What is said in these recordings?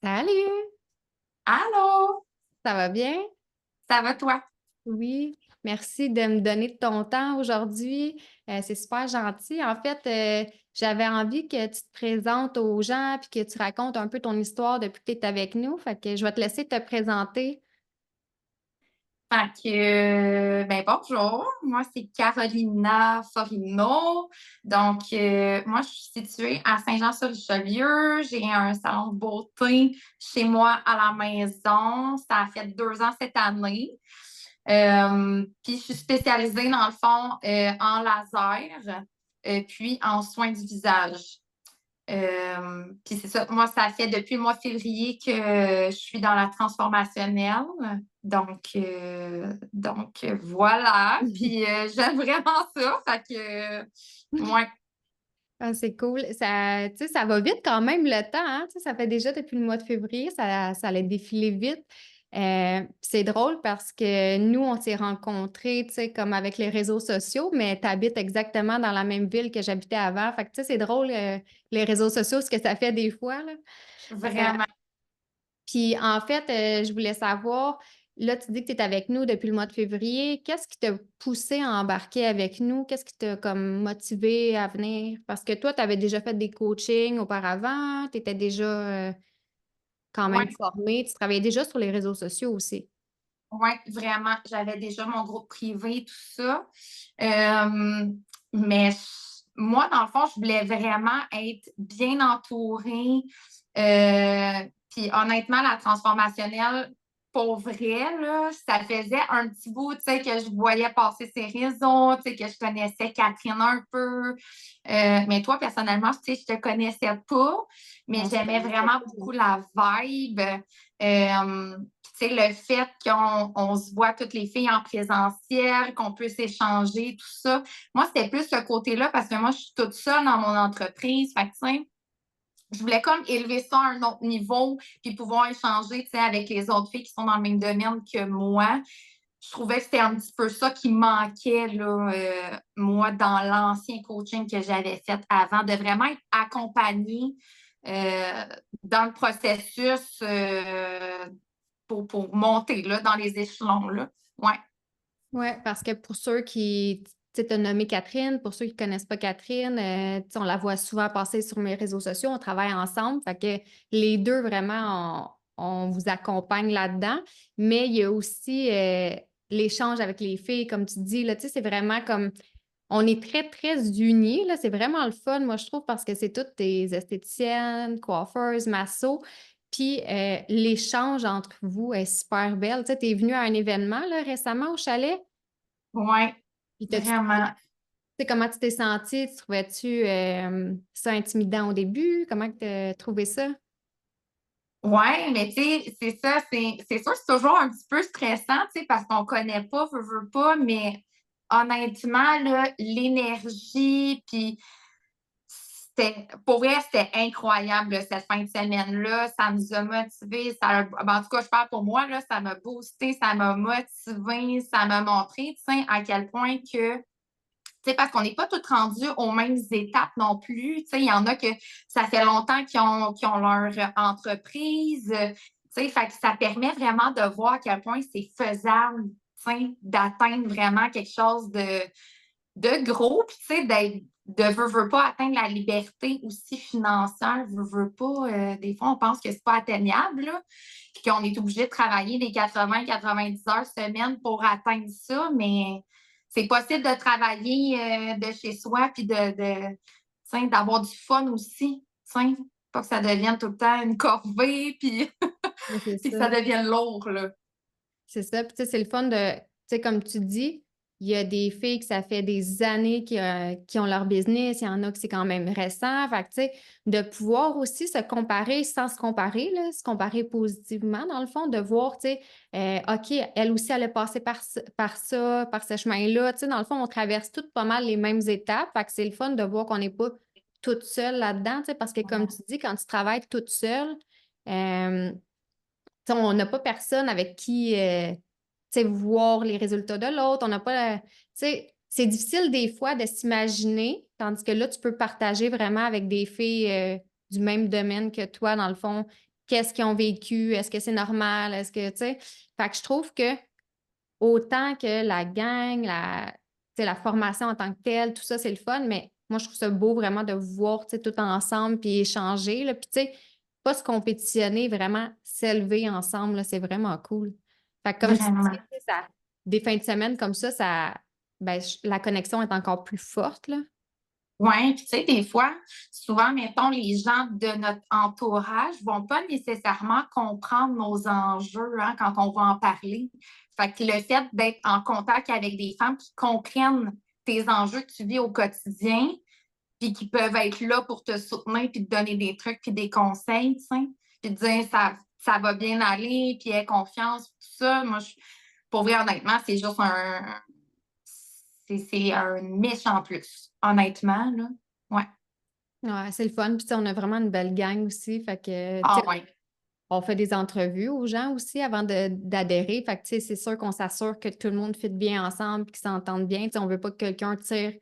Salut, Allô, ça va bien? ça va toi? Oui, merci de me donner de ton temps aujourd'hui. C'est super gentil. En fait, j'avais envie que tu te présentes aux gens puis que tu racontes un peu ton histoire depuis que tu es avec nous. Fait que je vais te laisser te présenter. Fait que, ben bonjour, moi c'est Carolina Forino. Donc, moi je suis située à Saint-Jean-sur-Richelieu. J'ai un salon de beauté chez moi à la maison. Ça a fait 2 ans cette année. Puis je suis spécialisée dans le fond en laser, puis en soins du visage. Puis c'est ça, moi, ça fait depuis le mois de février que je suis dans la transformationnelle. Donc, voilà. Puis j'aime vraiment ça. Fait que, ouais, Ah, c'est cool. Ça, tu sais, ça va vite quand même le temps, hein? Tu sais, ça fait déjà depuis le mois de février, ça allait défiler vite. C'est drôle parce que nous, on s'est rencontrés, tu sais, comme avec les réseaux sociaux, mais tu habites exactement dans la même ville que j'habitais avant. Fait que, tu sais, c'est drôle, les réseaux sociaux, ce que ça fait des fois, là. Euh, vraiment. Puis, en fait, je voulais savoir, là, tu dis que tu es avec nous depuis le mois de février. Qu'est-ce qui t'a poussé à embarquer avec nous? Qu'est-ce qui t'a comme motivé à venir? Parce que toi, tu avais déjà fait des coachings auparavant, tu étais déjà quand même Ouais, formé, tu travaillais déjà sur les réseaux sociaux aussi. ouais, vraiment. J'avais déjà mon groupe privé, tout ça. Euh, mais moi, dans le fond, je voulais vraiment être bien entourée. Puis honnêtement, la transformationnelle, pour vrai, là, ça faisait un petit bout, tu sais, que je voyais passer ses réseaux, tu sais, que je connaissais Catherine un peu. Mais toi, personnellement, tu sais, je te connaissais pas, mais On se j'aimais connaissait vraiment pas, beaucoup non? la vibe. Tu sais, le fait qu'on se voit toutes les filles en présentiel, qu'on peut s'échanger, tout ça. Moi, c'était plus ce côté-là parce que moi, je suis toute seule dans mon entreprise. Fait que, tu sais, je voulais comme élever ça à un autre niveau puis pouvoir échanger, tu sais, avec les autres filles qui sont dans le même domaine que moi. Je trouvais que c'était un petit peu ça qui manquait, là, moi, dans l'ancien coaching que j'avais fait avant, de vraiment être accompagnée euh, dans le processus pour monter là, dans les échelons. Là. Ouais. Oui, parce que pour ceux qui, tu sais, t'as nommé Catherine, pour ceux qui ne connaissent pas Catherine, tu sais, on la voit souvent passer sur mes réseaux sociaux, on travaille ensemble, fait que les deux, vraiment, on vous accompagne là-dedans, mais il y a aussi l'échange avec les filles, comme tu dis, là, tu sais, c'est vraiment comme, on est très, très unis, là, c'est vraiment le fun, moi, je trouve, parce que c'est toutes des esthéticiennes, coiffeuses, massos, puis l'échange entre vous est super belle. Tu sais, t'es venu à un événement, là, récemment au chalet? Ouais, Puis t'as-tu trouvé, tu vraiment. sais, comment tu t'es sentie? Tu trouvais-tu ça intimidant au début? Comment tu as trouvé ça? Ouais, mais tu sais, c'est ça, c'est sûr, c'est toujours un petit peu stressant, tu sais, parce qu'on connaît pas, veut pas, mais honnêtement, là, l'énergie, puis pour vrai, c'était incroyable, là, cette fin de semaine-là. Ça nous a motivés. En tout cas, je parle pour moi, là, ça m'a boosté, ça m'a motivé, ça m'a montré, tu sais, à quel point que, tu sais, parce qu'on n'est pas toutes rendues aux mêmes étapes non plus. Tu sais, il y en a que ça fait longtemps qu'ils ont leur entreprise. Tu sais, fait que ça permet vraiment de voir à quel point c'est faisable, tu sais, d'atteindre vraiment quelque chose de gros, puis tu sais, veux pas atteindre la liberté aussi financière, veux pas, des fois, on pense que c'est pas atteignable, là, puis qu'on est obligé de travailler des 80-90 heures semaine pour atteindre ça, mais c'est possible de travailler de chez soi, puis tu sais, d'avoir du fun aussi, tu sais, pas que ça devienne tout le temps une corvée, puis, Oui, c'est puis que ça. ça devienne lourd, là. C'est ça. Puis, tu sais, c'est le fun de, tu sais, comme tu dis, il y a des filles que ça fait des années qui ont leur business, il y en a que c'est quand même récent. Fait que, tu sais, de pouvoir aussi se comparer sans se comparer, là, se comparer positivement, dans le fond, de voir, tu sais, OK, elle aussi, elle a passé par ça, par ce chemin-là. Tu sais, dans le fond, on traverse toutes pas mal les mêmes étapes. Fait que c'est le fun de voir qu'on n'est pas toute seule là-dedans, tu sais, parce que, comme tu dis, quand tu travailles toute seule, euh, sais, on n'a pas personne avec qui tu sais, voir les résultats de l'autre. On n'a pas. Tu sais, c'est difficile des fois de s'imaginer, tandis que là, tu peux partager vraiment avec des filles du même domaine que toi, dans le fond, qu'est-ce qu'ils ont vécu, est-ce que c'est normal, est-ce que, tu sais. Fait que je trouve que autant que la gang, tu sais, la formation en tant que telle, tout ça, c'est le fun, mais moi, je trouve ça beau vraiment de voir, tu sais, tout ensemble puis échanger, là. Puis, tu sais, pas se compétitionner, vraiment s'élever ensemble, là, c'est vraiment cool. Fait que comme tu dis, Vraiment. tu sais, des fins de semaine comme ça, ben, la connexion est encore plus forte, là. Oui, puis tu sais, des fois, souvent, mettons, les gens de notre entourage vont pas nécessairement comprendre nos enjeux, hein, quand on va en parler. Fait que le fait d'être en contact avec des femmes qui comprennent tes enjeux que tu vis au quotidien, puis qui peuvent être là pour te soutenir, puis te donner des trucs, puis des conseils, tu sais, puis te dire ça va bien aller, puis aie confiance, tout ça. Moi, pour vrai, honnêtement, c'est juste c'est un méchant plus, honnêtement, là. Ouais. Ouais, c'est le fun. Puis, tu sais, on a vraiment une belle gang aussi. Fait que, tu Ah sais, ouais. on fait des entrevues aux gens aussi avant d'adhérer. Fait que, tu sais, c'est sûr qu'on s'assure que tout le monde fit bien ensemble, qu'ils s'entendent bien. Tu sais, on veut pas que quelqu'un tire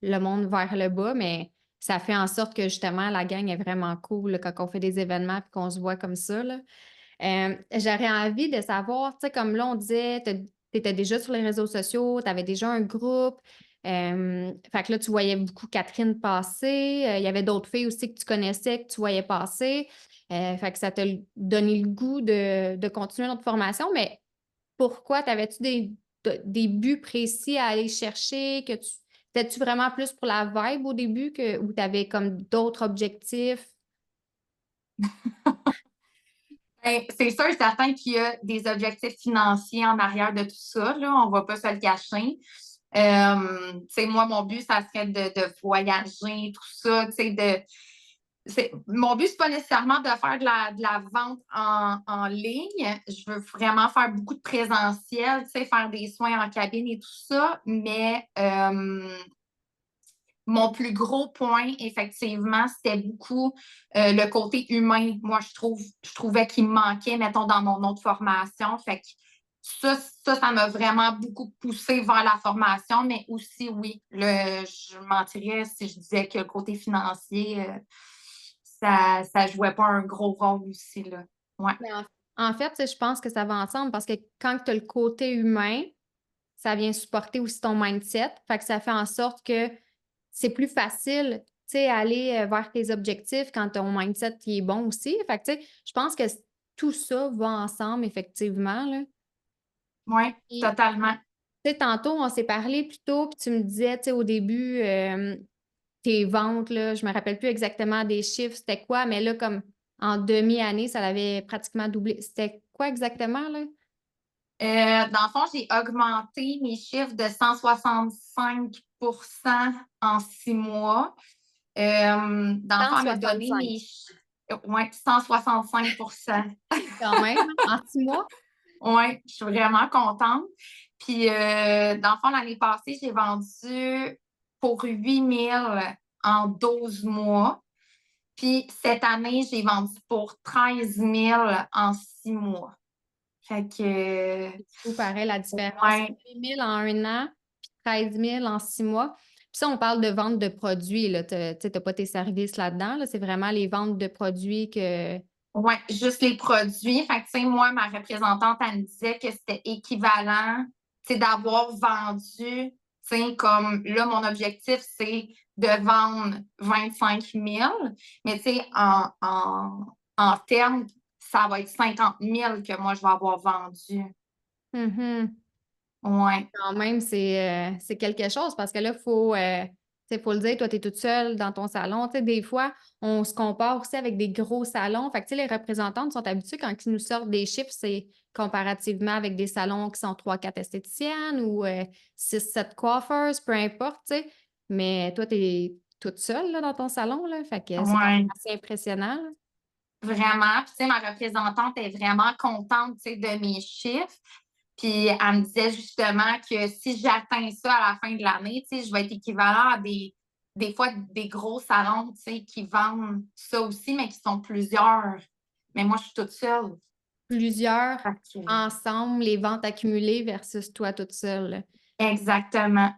le monde vers le bas, mais ça fait en sorte que justement, la gang est vraiment cool là, quand on fait des événements et qu'on se voit comme ça, là. J'aurais envie de savoir, tu sais, comme là, on disait, tu étais déjà sur les réseaux sociaux, tu avais déjà un groupe. Fait que là, tu voyais beaucoup Catherine passer. Il y avait d'autres filles aussi que tu connaissais, que tu voyais passer. Fait que ça t'a donné le goût de continuer notre formation. Mais pourquoi? T'avais-tu des buts précis à aller chercher? T'étais-tu vraiment plus pour la vibe au début ou tu avais comme d'autres objectifs? Ben, c'est sûr et certain qu'il y a des objectifs financiers en arrière de tout ça, là, on va pas se le cacher. Tu sais, moi, mon but, ça serait de voyager, tout ça, tu sais, mon but, c'est pas nécessairement de faire de la vente en ligne. Je veux vraiment faire beaucoup de présentiel, tu sais, faire des soins en cabine et tout ça. Mais mon plus gros point, effectivement, c'était beaucoup le côté humain. Moi, je trouvais qu'il me manquait, mettons, dans mon autre formation. Fait que ça m'a vraiment beaucoup poussé vers la formation, mais aussi, oui, je mentirais si je disais que le côté financier, ça jouait pas un gros rôle aussi, là. Ouais. Mais en fait, tu sais, je pense que ça va ensemble parce que quand tu as le côté humain, ça vient supporter aussi ton mindset. Fait que ça fait en sorte que c'est plus facile, tu sais, aller vers tes objectifs quand ton mindset est bon aussi. Fait que, tu sais, je pense que tout ça va ensemble, effectivement, là. Oui, Puis, totalement. tu sais, tantôt, on s'est parlé plus tôt, puis tu me disais, tu sais, au début, tes ventes, là, je me rappelle plus exactement des chiffres, c'était quoi, mais là, comme en demi-année, ça avait pratiquement doublé. C'était quoi exactement, là? Dans le fond, j'ai augmenté mes chiffres de 165 en 6 mois. Dans le fond, elle m'a donné 165. mes ouais, 165. Quand même, hein, en 6 mois? Oui, je suis vraiment contente. Puis, dans le fond, l'année passée, j'ai vendu pour 8 000 en 12 mois. Puis, cette année, j'ai vendu pour 13 000 en 6 mois. Fait que, Ou pareil, la différence, ouais, 8 000 en un an, puis 13 000 en 6 mois. Puis ça, on parle de vente de produits, là. Tu sais, t'as pas tes services là-dedans, là. C'est vraiment les ventes de produits que... ouais, juste les produits. Fait que, tu sais, moi, ma représentante, elle me disait que c'était équivalent, tu sais, d'avoir vendu, tu sais, comme là, mon objectif, c'est de vendre 25 000. Mais, tu sais, en termes, ça va être 50 000 que moi, je vais avoir vendu. Mhm. Ouais, Quand même, c'est quelque chose parce que là, tu sais, faut le dire, toi, tu es toute seule dans ton salon. Tu sais, des fois, on se compare aussi avec des gros salons. Fait que, tu sais, les représentantes sont habituées quand ils nous sortent des chiffres, c'est comparativement avec des salons qui sont 3-4 esthéticiennes ou 6-7 coiffeuses, peu importe, tu sais. Mais toi, tu es toute seule là, dans ton salon, là. Fait que c'est quand même ouais, assez impressionnant, là. vraiment. Puis, tu sais, ma représentante est vraiment contente, tu sais, de mes chiffres. Puis elle me disait justement que si j'atteins ça à la fin de l'année, tu sais, je vais être équivalent à des fois des gros salons, tu sais, qui vendent ça aussi, mais qui sont plusieurs. Mais moi, je suis toute seule. Plusieurs Fait que- ensemble, les ventes accumulées versus toi toute seule, là. Exactement.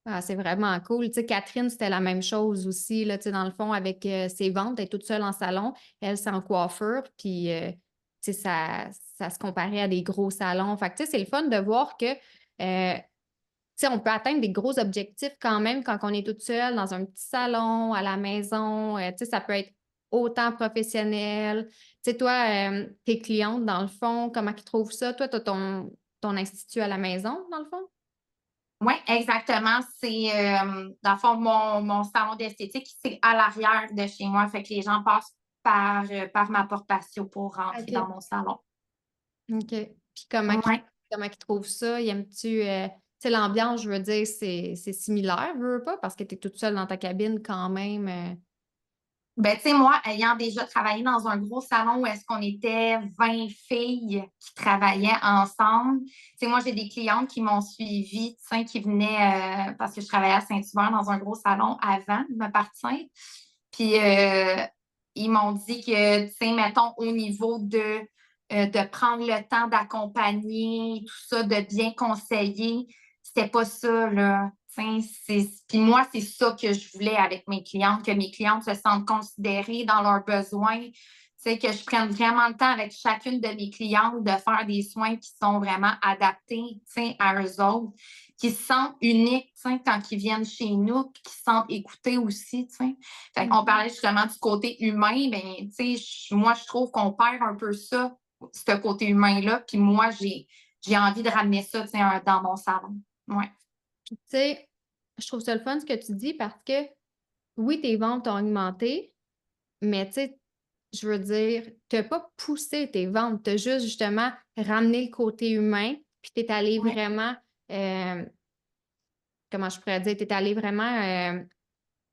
Ah, c'est vraiment cool. Tu sais, Catherine, c'était la même chose aussi, là, tu sais, dans le fond, avec ses ventes, elle est toute seule en salon. Elle, c'est en coiffure, puis, tu sais, ça se comparait à des gros salons. Fait que, tu sais, c'est le fun de voir que, tu sais, on peut atteindre des gros objectifs quand même quand on est toute seule dans un petit salon, à la maison. Tu sais, ça peut être autant professionnel. Tu sais, toi, tes clientes, dans le fond, comment ils trouvent ça? Toi, tu as ton institut à la maison, dans le fond? Oui, exactement. C'est, dans le fond, mon salon d'esthétique, c'est à l'arrière de chez moi. Fait que les gens passent par ma porte patio pour rentrer dans OK. mon salon. OK. Puis Ouais. comment qu'ils trouvent ça? Ils aiment-tu, tu sais, l'ambiance, je veux dire, c'est similaire, veux, veux pas, parce que tu es toute seule dans ta cabine quand même, Ben, tu sais, moi, ayant déjà travaillé dans un gros salon où est-ce qu'on était 20 filles qui travaillaient ensemble, tu sais, moi, j'ai des clientes qui m'ont suivie, tu sais, qui venaient parce que je travaillais à Saint-Hubert dans un gros salon avant de me partir. Puis, ils m'ont dit que, tu sais, mettons, au niveau de prendre le temps d'accompagner, tout ça, de bien conseiller, c'était pas ça, là. Puis moi, c'est ça que je voulais avec mes clientes, que mes clientes se sentent considérées dans leurs besoins, que je prenne vraiment le temps avec chacune de mes clientes de faire des soins qui sont vraiment adaptés à eux autres, qui se sentent uniques quand ils viennent chez nous, puis qui se sentent écoutés aussi. Fait qu'on mmh. parlait justement du côté humain, ben, moi, je trouve qu'on perd un peu ça, ce côté humain-là, puis moi, j'ai envie de ramener ça dans mon salon. Ouais. Puis tu sais, je trouve ça le fun ce que tu dis parce que, oui, tes ventes ont augmenté, mais tu sais, je veux dire, tu as pas poussé tes ventes, tu as juste justement ramené le côté humain, puis tu es allé Ouais. vraiment, comment je pourrais dire? Tu es allé vraiment,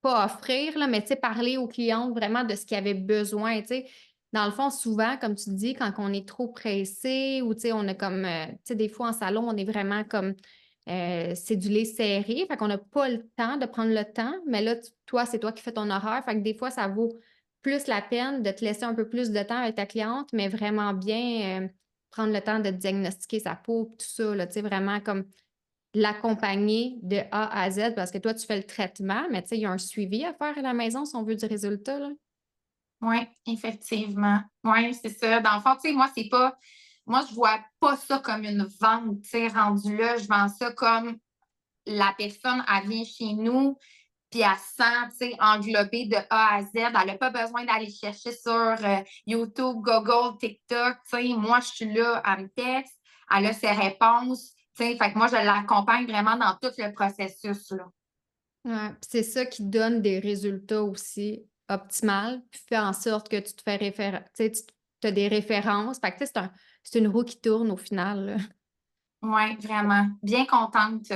pas offrir, là, mais tu sais, parler aux clientes vraiment de ce qu'ils avaient besoin, tu sais. Dans le fond, souvent, comme tu dis, quand on est trop pressé ou tu sais, on a comme, tu sais, des fois en salon, on est vraiment comme, cédulé serré, fait qu'on n'a pas le temps de prendre le temps, mais là, toi, c'est toi qui fais ton horaire, fait que des fois, ça vaut plus la peine de te laisser un peu plus de temps avec ta cliente, mais vraiment bien, prendre le temps de diagnostiquer sa peau, tout ça, là, tu sais, vraiment comme l'accompagner de A à Z parce que toi, tu fais le traitement, mais tu sais, il y a un suivi à faire à la maison si on veut du résultat, là. Oui, effectivement. Oui, c'est ça. Dans le fond, tu sais, moi, c'est pas. Moi, je vois pas ça comme une vente, tu sais, rendu là. Je vends ça comme la personne, elle vient chez nous, puis elle se sent, tu sais, englobée de A à Z. Elle n'a pas besoin d'aller chercher sur YouTube, Google, TikTok. Tu sais, moi, je suis là, elle me texte, elle a ses réponses. Tu sais, fait que moi, je l'accompagne vraiment dans tout le processus, là. Ouais, puis c'est ça qui donne des résultats aussi optimal, puis fait en sorte que tu te fais référen tu sais, tu as des références. Fait que tu sais, c'est une roue qui tourne au final, là. Oui, vraiment. Bien contente.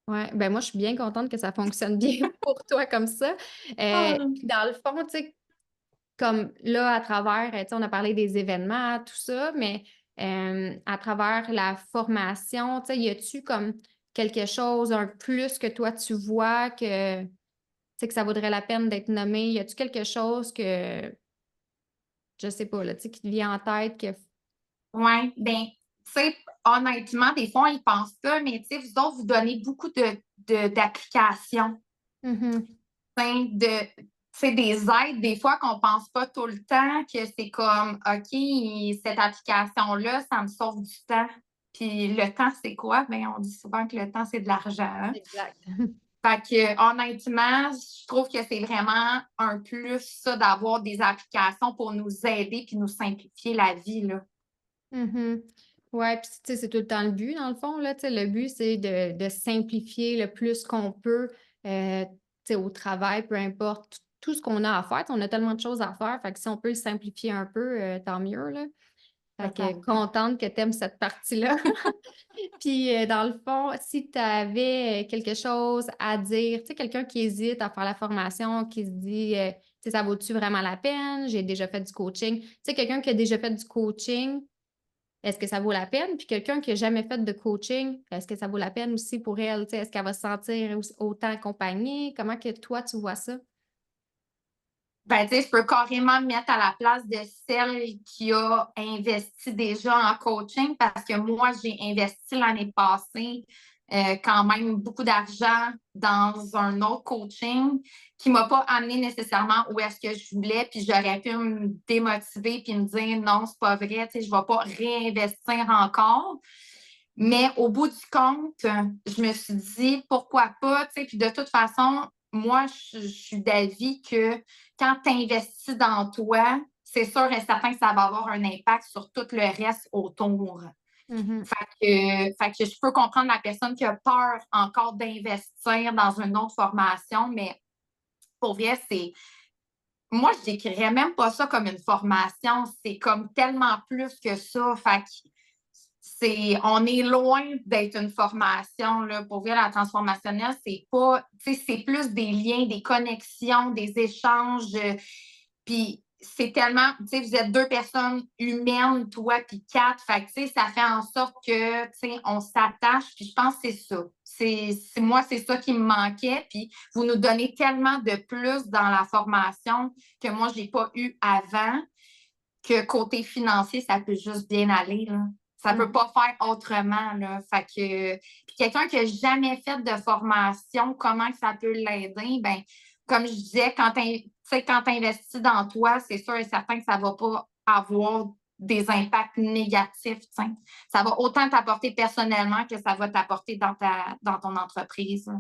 Ouais, ben moi, je suis bien contente que ça fonctionne bien pour toi comme ça. Ah. Puis dans le fond, tu sais, comme là, à travers, tu sais, on a parlé des événements, tout ça, mais à travers la formation, tu sais, y a-tu comme quelque chose, un plus que toi tu vois que, tu sais, que ça vaudrait la peine d'être nommé? Y a-tu quelque chose que, je sais pas, là, tu sais, qui te vient en tête que Oui, bien, tu sais, honnêtement, des fois, on y pense pas, mais tu sais, vous autres, vous donnez beaucoup d'applications, mmh hein, tu sais, des aides, des fois, qu'on pense pas tout le temps, que c'est comme, OK, cette application-là, ça me sauve du temps. Puis le temps, c'est quoi? Bien, on dit souvent que le temps, c'est de l'argent, hein. exact. Fait que, honnêtement, je trouve que c'est vraiment un plus, ça, d'avoir des applications pour nous aider puis nous simplifier la vie, là. Mmh. Ouais, puis tu sais, c'est tout le temps le but dans le fond, là, tu sais, le but, c'est de simplifier le plus qu'on peut, tu sais, au travail, peu importe, tout ce qu'on a à faire. Tu sais, on a tellement de choses à faire, fait que si on peut le simplifier un peu, tant mieux, là. Fait que Totalement. contente que tu aimes cette partie-là. Puis, dans le fond, si tu avais, quelque chose à dire, tu sais, quelqu'un qui hésite à faire la formation, qui se dit, tu sais: «Ça vaut-tu vraiment la peine? J'ai déjà fait du coaching». Tu sais, quelqu'un qui a déjà fait du coaching, est-ce que ça vaut la peine? Puis quelqu'un qui a jamais fait de coaching, est-ce que ça vaut la peine aussi pour elle? Tu sais, est-ce qu'elle va se sentir autant accompagnée? Comment que toi, tu vois ça? Ben, tu sais, je peux carrément me mettre à la place de celle qui a investi déjà en coaching parce que moi, j'ai investi l'année passée quand même beaucoup d'argent dans un autre coaching qui ne m'a pas amené nécessairement où est-ce que je voulais, puis j'aurais pu me démotiver puis me dire non, c'est pas vrai, je ne vais pas réinvestir encore. Mais au bout du compte, je me suis dit pourquoi pas, puis de toute façon, moi, je suis d'avis que quand tu investis dans toi, c'est sûr et certain que ça va avoir un impact sur tout le reste autour. Mhm. Fait que je peux comprendre la personne qui a peur encore d'investir dans une autre formation, mais pour vrai, c'est. Moi, je décrirais même pas ça comme une formation, c'est comme tellement plus que ça. Fait que on est loin d'être une formation, là. Pour vrai, la transformationnelle, c'est pas, c'est plus des liens, des connexions, des échanges. Puis c'est tellement, vous êtes deux personnes humaines, toi puis quatre. Fait que, ça fait en sorte que, on s'attache. Puis je pense que c'est ça. Moi, c'est ça qui me manquait. Puis vous nous donnez tellement de plus dans la formation que moi, je n'ai pas eu avant, que côté financier, ça peut juste bien aller, là. Ça ne peut pas faire autrement, là. Fait que, puis quelqu'un qui n'a jamais fait de formation, comment ça peut l'aider? Ben, comme je disais, quand tu investis dans toi, c'est sûr et certain que ça ne va pas avoir des impacts négatifs. T'sais. Ça va autant t'apporter personnellement que ça va t'apporter dans ton entreprise. Là.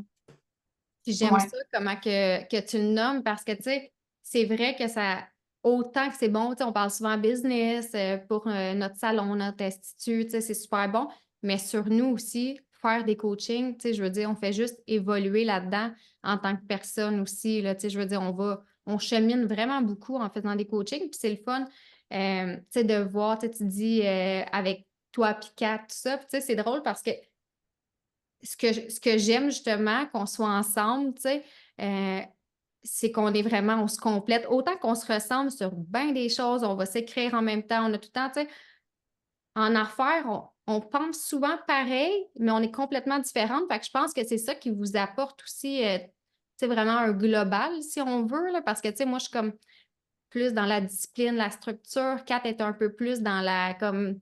Puis j'aime Ouais. ça, comment que tu le nommes, parce que, tu sais, c'est vrai que ça, autant que c'est bon, tu sais, on parle souvent business pour notre salon, notre institut, tu sais, c'est super bon, mais sur nous aussi, faire des coachings, tu sais, je veux dire, on fait juste évoluer là-dedans en tant que personne aussi, là, tu sais, je veux dire, on chemine vraiment beaucoup en faisant des coachings, puis c'est le fun, tu sais, de voir, tu sais, tu dis avec toi, puis Kat, tout ça, puis tu sais, c'est drôle parce que ce que j'aime justement qu'on soit ensemble, tu sais, c'est qu'on est vraiment on se complète. Autant qu'on se ressemble sur bien des choses, on va s'écrire en même temps, on a tout le temps, tu sais, en affaires, on pense souvent pareil, mais on est complètement différentes. Fait que je pense que c'est ça qui vous apporte aussi, tu sais, vraiment un global, si on veut, là, parce que, tu sais, moi, je suis comme plus dans la discipline, la structure. Kat est un peu plus dans la, comme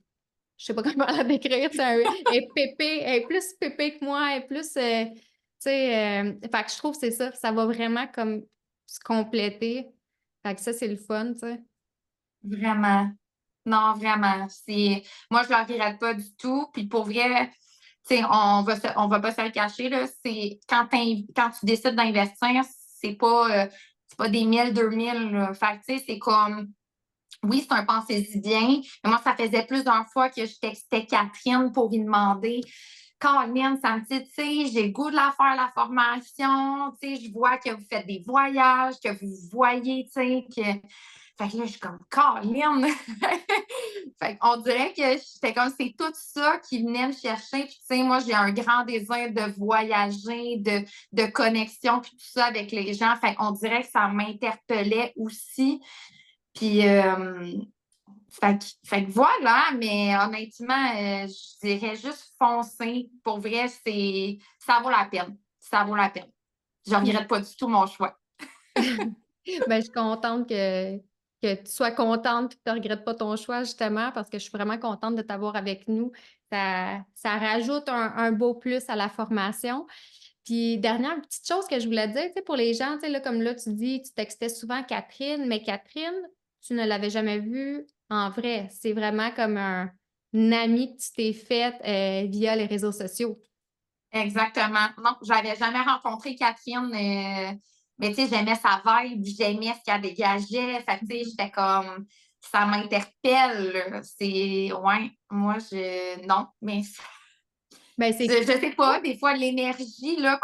je sais pas comment la décrire, elle est pépé, elle est plus pépé que moi, elle est plus, tu sais, fait que je trouve que c'est ça, ça va vraiment comme se compléter. Fait que ça, c'est le fun, tu sais. Vraiment. Non, vraiment. Moi, je ne le regrette pas du tout. Puis pour vrai, on va pas se le cacher, là, c'est quand tu décides d'investir, c'est pas des 1000, 2000. Là. Fait que, c'est comme, oui, c'est un pensez-y bien. Mais moi, ça faisait plusieurs fois que je textais Catherine pour lui demander, Caroline, ça me dit, j'ai le goût de la faire, la formation. Je vois que vous faites des voyages, que vous voyez, que. Fait que là, je suis comme, Caroline! Fait qu'on dirait que j'étais comme, c'est tout ça qui venait me chercher. Puis, moi, j'ai un grand désir de voyager, de connexion, puis tout ça avec les gens. Fait qu'on dirait que ça m'interpellait aussi. Puis, fait que voilà, mais honnêtement, je dirais juste foncer. Pour vrai, ça vaut la peine. Ça vaut la peine. Je ne regrette pas du tout mon choix. Ben, je suis contente que tu sois contente et que tu ne regrettes pas ton choix, justement, parce que je suis vraiment contente de t'avoir avec nous. Ça rajoute un beau plus à la formation. Puis, dernière petite chose que je voulais dire, tu sais, pour les gens, tu sais, là, comme là, tu dis, tu textais souvent Catherine, mais Catherine, tu ne l'avais jamais vue en vrai. C'est vraiment comme une amie que tu t'es faite via les réseaux sociaux. Exactement. Non, je n'avais jamais rencontré Catherine, mais tu sais, j'aimais sa vibe, j'aimais ce qu'elle dégageait. Fait que, tu sais, j'étais comme, ça m'interpelle. Là. Ouais, moi, non, mais Ben, je c'est sais pas, des fois, l'énergie, là,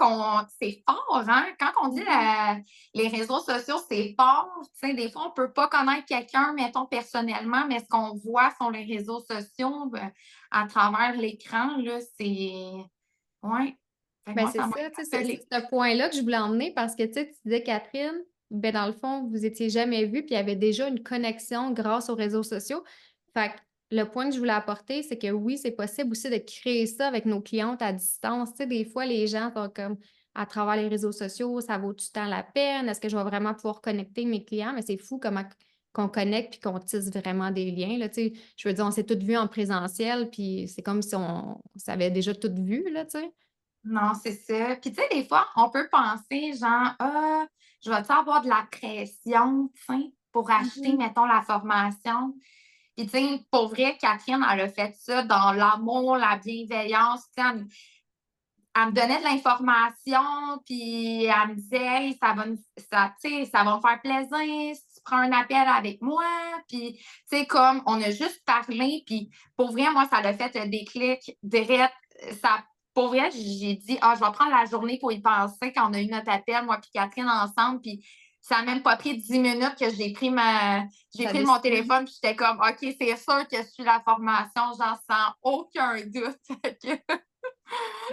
c'est fort, hein? Quand on dit les réseaux sociaux, c'est fort, tu sais, des fois, on peut pas connaître quelqu'un, mettons, personnellement, mais ce qu'on voit sur les réseaux sociaux, à travers l'écran, là, ouais. Fait que Ben, moi, c'est ça m'a ça, tu sais, c'est interpellée. ce point-là que je voulais emmener parce que, tu sais, tu disais, Catherine, ben, dans le fond, vous étiez jamais vus, puis il y avait déjà une connexion grâce aux réseaux sociaux. Fait que le point que je voulais apporter, c'est que oui, c'est possible aussi de créer ça avec nos clientes à distance. Tu sais, des fois, les gens sont comme, à travers les réseaux sociaux, ça vaut du temps la peine? Est-ce que je vais vraiment pouvoir connecter mes clients? Mais c'est fou comment qu'on connecte puis qu'on tisse vraiment des liens, là, tu sais. Je veux dire, on s'est toutes vues en présentiel, puis c'est comme si on s'avait déjà toutes vues, là, tu sais. Non, c'est ça. Puis, tu sais, des fois, on peut penser, genre, ah, je vais-tu avoir de la pression, tu sais, pour acheter, Mhm. mettons, la formation? Puis, tu sais, pour vrai, Catherine, elle a fait ça dans l'amour, la bienveillance. Tu sais, elle me donnait de l'information, puis elle me disait, hey, tu sais, ça va me faire plaisir si tu prends un appel avec moi. Puis, tu sais, comme on a juste parlé, puis pour vrai, moi, ça l'a fait un déclic direct. Ça, pour vrai, j'ai dit, ah, je vais prendre la journée pour y penser quand on a eu notre appel, moi puis Catherine ensemble. Puis, ça n'a même pas pris 10 minutes que j'ai Ta pris mon décision. téléphone, puis j'étais comme, OK, c'est sûr que je suis la formation, j'en sens aucun doute.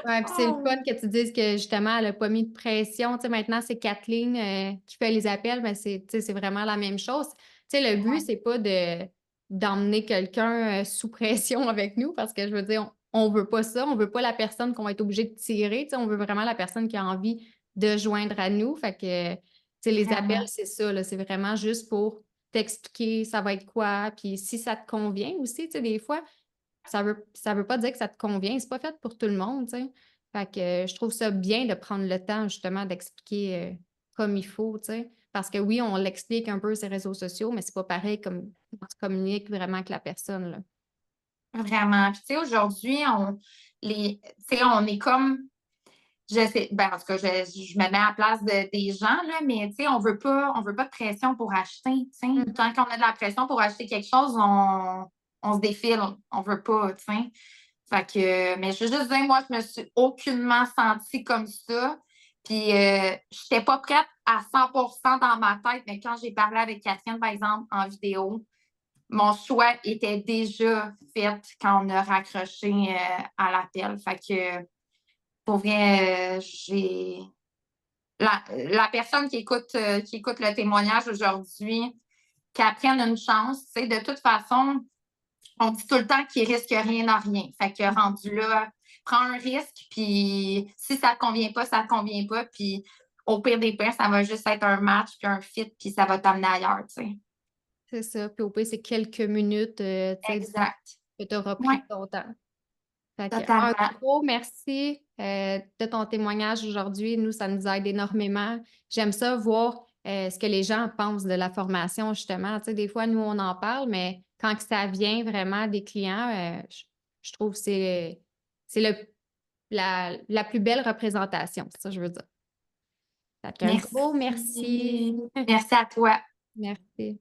Ouais, puis c'est le Oh. fun que tu dises que justement, elle n'a pas mis de pression. Tu sais, maintenant, c'est Kathleen qui fait les appels, mais tu sais, c'est vraiment la même chose. Tu sais, le but, Ouais. c'est pas d'emmener quelqu'un sous pression avec nous parce que je veux dire, on veut pas ça. On veut pas la personne qu'on va être obligé de tirer. Tu sais, on veut vraiment la personne qui a envie de joindre à nous. Fait que, tu sais, les appels, Vraiment, c'est ça, là. C'est vraiment juste pour t'expliquer ça va être quoi. Puis si ça te convient aussi, tu sais, des fois, ça veut pas dire que ça te convient, c'est pas fait pour tout le monde, tu sais. Fait que je trouve ça bien de prendre le temps justement d'expliquer, comme il faut, tu sais. Parce que oui, on l'explique un peu sur les réseaux sociaux, mais c'est pas pareil comme quand tu communiques vraiment avec la personne, là. vraiment. Puis, tu sais, aujourd'hui, tu sais, on est comme, je sais, ben, en tout cas, je me mets à la place des gens, là, mais tu sais, on veut pas de pression pour acheter, tu sais. Mmh. Quand on a de la pression pour acheter quelque chose, on se défile, on veut pas, tu sais. Fait que, mais je veux juste dire, moi, je me suis aucunement sentie comme ça. Puis, je n'étais pas prête à 100% dans ma tête, mais quand j'ai parlé avec Catherine, par exemple, en vidéo, mon choix était déjà fait quand on a raccroché à l'appel. Fait que, pour vrai, j'ai. La personne qui écoute le témoignage aujourd'hui, qu'elle prenne une chance. Tu sais, de toute façon, on dit tout le temps qu'il risque rien à rien. Fait que rendu là, prends un risque, puis si ça te convient pas, ça te convient pas. Puis au pire des pires, ça va juste être un match, puis un fit, puis ça va t'amener ailleurs, tu sais. C'est ça, puis au pire, c'est quelques minutes, tu sais, Exact. que tu auras pris Oui, de ton temps. Fait que un totalement. gros merci, de ton témoignage aujourd'hui. Nous, ça nous aide énormément. J'aime ça voir, ce que les gens pensent de la formation justement. Tu sais, des fois, nous, on en parle, mais quand que ça vient vraiment des clients, je trouve que c'est la plus belle représentation, c'est ça que je veux dire. Fait qu'un gros Merci. merci. Merci à toi. Merci.